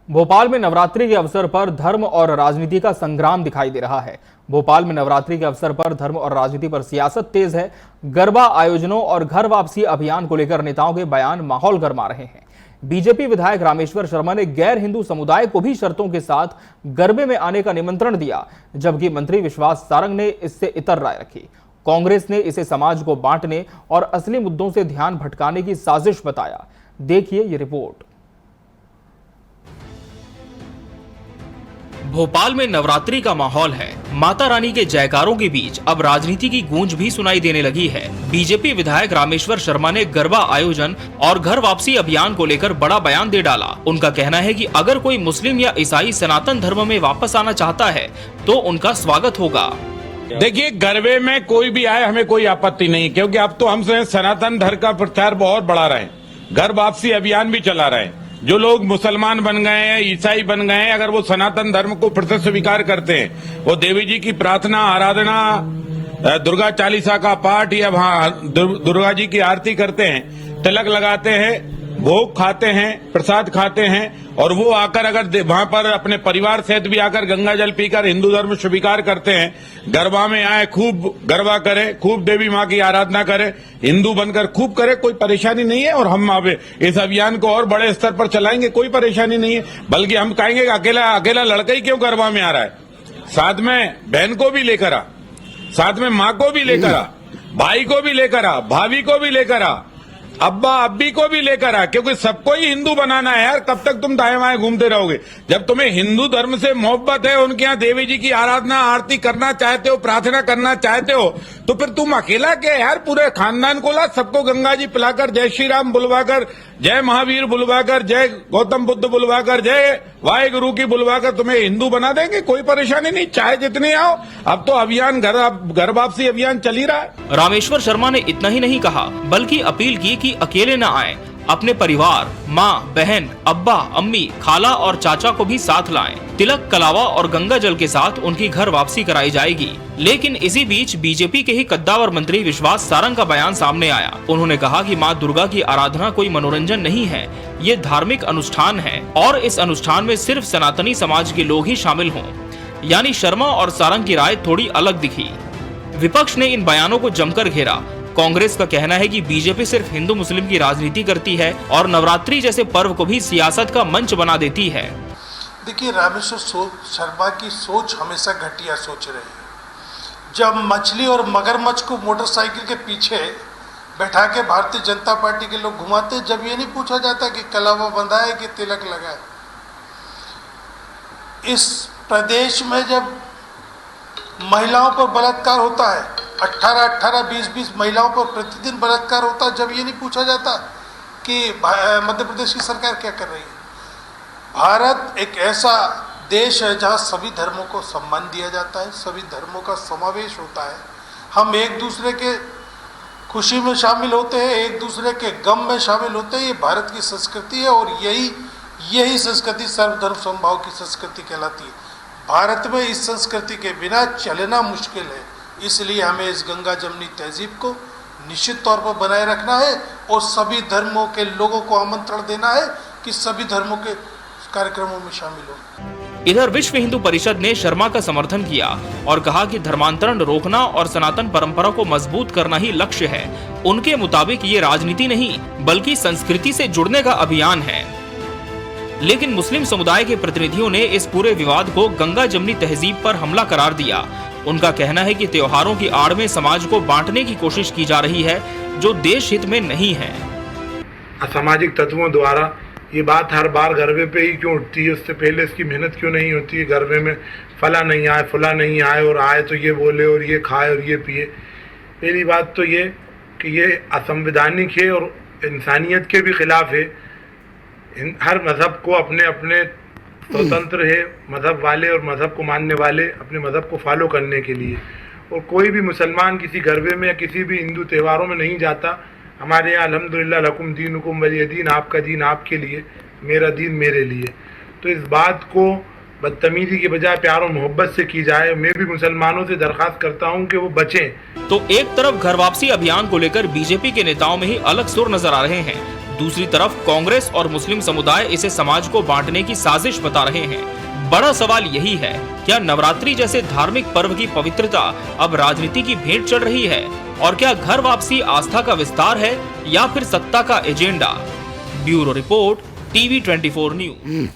भोपाल में नवरात्रि के अवसर पर धर्म और राजनीति का संग्राम दिखाई दे रहा है। भोपाल में नवरात्रि के अवसर पर धर्म और राजनीति पर सियासत तेज है। गरबा आयोजनों और घर वापसी अभियान को लेकर नेताओं के बयान माहौल गरमा रहे हैं। बीजेपी विधायक रामेश्वर शर्मा ने गैर हिंदू समुदाय को भी शर्तों के साथ गरबे में आने का निमंत्रण दिया, जबकि मंत्री विश्वास सारंग ने इससे इतर राय रखी। कांग्रेस ने इसे समाज को बांटने और असली मुद्दों से ध्यान भटकाने की साजिश बताया। देखिए ये रिपोर्ट। भोपाल में नवरात्रि का माहौल है। माता रानी के जयकारों के बीच अब राजनीति की गूंज भी सुनाई देने लगी है। बीजेपी विधायक रामेश्वर शर्मा ने गरबा आयोजन और घर वापसी अभियान को लेकर बड़ा बयान दे डाला। उनका कहना है कि अगर कोई मुस्लिम या ईसाई सनातन धर्म में वापस आना चाहता है तो उनका स्वागत होगा। देखिए, गरबे में कोई भी आए हमें कोई आपत्ति नहीं, क्योंकि अब तो हम सनातन धर्म का प्रचार बहुत बढ़ा रहे हैं, घर वापसी अभियान भी चला रहे हैं। जो लोग मुसलमान बन गए हैं, ईसाई बन गए हैं, अगर वो सनातन धर्म को फिर से स्वीकार करते हैं, वो देवी जी की प्रार्थना, आराधना, दुर्गा चालीसा का पाठ या वहाँ दुर्गा जी की आरती करते हैं, तिलक लगाते हैं, भोग खाते हैं, प्रसाद खाते हैं, और वो आकर अगर वहां पर अपने परिवार सहित भी आकर गंगा जल पीकर हिंदू धर्म स्वीकार करते हैं, गरबा में आए, खूब गरबा करें, खूब देवी माँ की आराधना करें, हिंदू बनकर खूब करें, कोई परेशानी नहीं है। और हम अब इस अभियान को और बड़े स्तर पर चलाएंगे, कोई परेशानी नहीं है। बल्कि हम कहेंगे कि अकेला लड़का ही क्यों गरबा में आ रहा है, साथ में बहन को भी लेकर आ, साथ में माँ को भी लेकर आ, भाई को भी लेकर आ, भाभी को भी लेकर आ, अब्बा अब्बी को भी लेकर आ, क्योंकि सबको ही हिंदू बनाना है यार। कब तक तुम दाएं बाएं घूमते रहोगे? जब तुम्हें हिंदू धर्म से मोहब्बत है, उनके यहाँ देवी जी की आराधना आरती करना चाहते हो, प्रार्थना करना चाहते हो, तो फिर तुम अकेला क्या यार, पूरे खानदान को ला, सबको गंगा जी पिलाकर, जय श्री राम बुलवाकर, जय महावीर बुलवाकर, जय गौतम बुद्ध बुलवाकर, जय वाहेगुरु की बुलवाकर तुम्हें हिंदू बना देंगे, कोई परेशानी नहीं, चाहे जितने आओ। अब तो अभियान घर वापसी अभियान चल ही रहा है। रामेश्वर शर्मा ने इतना ही नहीं कहा, बल्कि अपील की कि अकेले न आए, अपने परिवार, माँ, बहन, अब्बा, अम्मी, खाला और चाचा को भी साथ लाएं। तिलक, कलावा और गंगा जल के साथ उनकी घर वापसी कराई जाएगी। लेकिन इसी बीच बीजेपी के ही कद्दावर मंत्री विश्वास सारंग का बयान सामने आया। उन्होंने कहा कि माँ दुर्गा की आराधना कोई मनोरंजन नहीं है, ये धार्मिक अनुष्ठान है और इस अनुष्ठान में सिर्फ सनातनी समाज के लोग ही शामिल हों। यानी शर्मा और सारंग की राय थोड़ी अलग दिखी। विपक्ष ने इन बयानों को जमकर घेरा। कांग्रेस का कहना है कि बीजेपी सिर्फ हिंदू मुस्लिम की राजनीति करती है और नवरात्रि जैसे पर्व को भी सियासत का मंच बना देती है। देखिए, रामेश्वर शर्मा की सोच हमेशा घटिया सोच रही है। जब मछली और मगरमच्छ को मोटरसाइकिल के पीछे बैठा के भारतीय जनता पार्टी के लोग घुमाते, जब ये नहीं पूछा जाता कि कलावा बंधा है कि तिलक लगा है। इस प्रदेश में जब महिलाओं पर बलात्कार होता है, 18-18, 20-20 महिलाओं पर प्रतिदिन बलात्कार होता है, जब ये नहीं पूछा जाता कि मध्य प्रदेश की सरकार क्या कर रही है। भारत एक ऐसा देश है जहाँ सभी धर्मों को सम्मान दिया जाता है, सभी धर्मों का समावेश होता है। हम एक दूसरे के खुशी में शामिल होते हैं, एक दूसरे के गम में शामिल होते हैं। ये भारत की संस्कृति है और यही संस्कृति सर्वधर्म समभाव की संस्कृति कहलाती है। भारत में इस संस्कृति के बिना चलना मुश्किल है। इसलिए हमें इस गंगा जमनी तहजीब को निश्चित तौर पर बनाए रखना है और सभी धर्मों के लोगों को आमंत्रण देना है कि सभी धर्मों के कार्यक्रमों में शामिल हो। इधर विश्व हिंदू परिषद ने शर्मा का समर्थन किया और कहा कि धर्मांतरण रोकना और सनातन परंपरा को मजबूत करना ही लक्ष्य है। उनके मुताबिक ये राजनीति नहीं बल्कि संस्कृति से जुड़ने का अभियान है। लेकिन मुस्लिम समुदाय के प्रतिनिधियों ने इस पूरे विवाद को गंगा जमनी तहजीब पर हमला करार दिया। उनका कहना है कि त्योहारों की आड़ में समाज को बांटने की कोशिश की जा रही है, जो देश हित में नहीं है। असामाजिक तत्वों द्वारा ये बात हर बार गरबे पे ही क्यों उठती है? उससे पहले इसकी मेहनत क्यों नहीं होती है? गरबे में फला नहीं आए, फला नहीं आए, और आए तो ये बोले और ये खाए और ये पिए। पहली बात तो ये कि ये असंवैधानिक है और इंसानियत के भी खिलाफ है। हर मज़हब को अपने अपने स्वतंत्र है, मज़हब वाले और मज़हब को मानने वाले अपने मज़हब को फॉलो करने के लिए। और कोई भी मुसलमान किसी गरबे में या किसी भी हिंदू त्योहारों में नहीं जाता। हमारे यहाँ अल्हम्दुलिल्लाह लकुम दीनुकुम वलिय दीन, आपका दीन आपके लिए, मेरा दीन मेरे लिए। तो इस बात को बदतमीजी के बजाय प्यार और मोहब्बत से की जाए। मैं भी मुसलमानों से दरख्वास्त करता हूँ कि वो बचें। तो एक तरफ घर वापसी अभियान को लेकर बीजेपी के नेताओं में ही अलग सुर नजर आ रहे हैं, दूसरी तरफ कांग्रेस और मुस्लिम समुदाय इसे समाज को बांटने की साजिश बता रहे हैं। बड़ा सवाल यही है, क्या नवरात्रि जैसे धार्मिक पर्व की पवित्रता अब राजनीति की भेंट चढ़ रही है? और क्या घर वापसी आस्था का विस्तार है या फिर सत्ता का agenda? Bureau report, TV 24 news.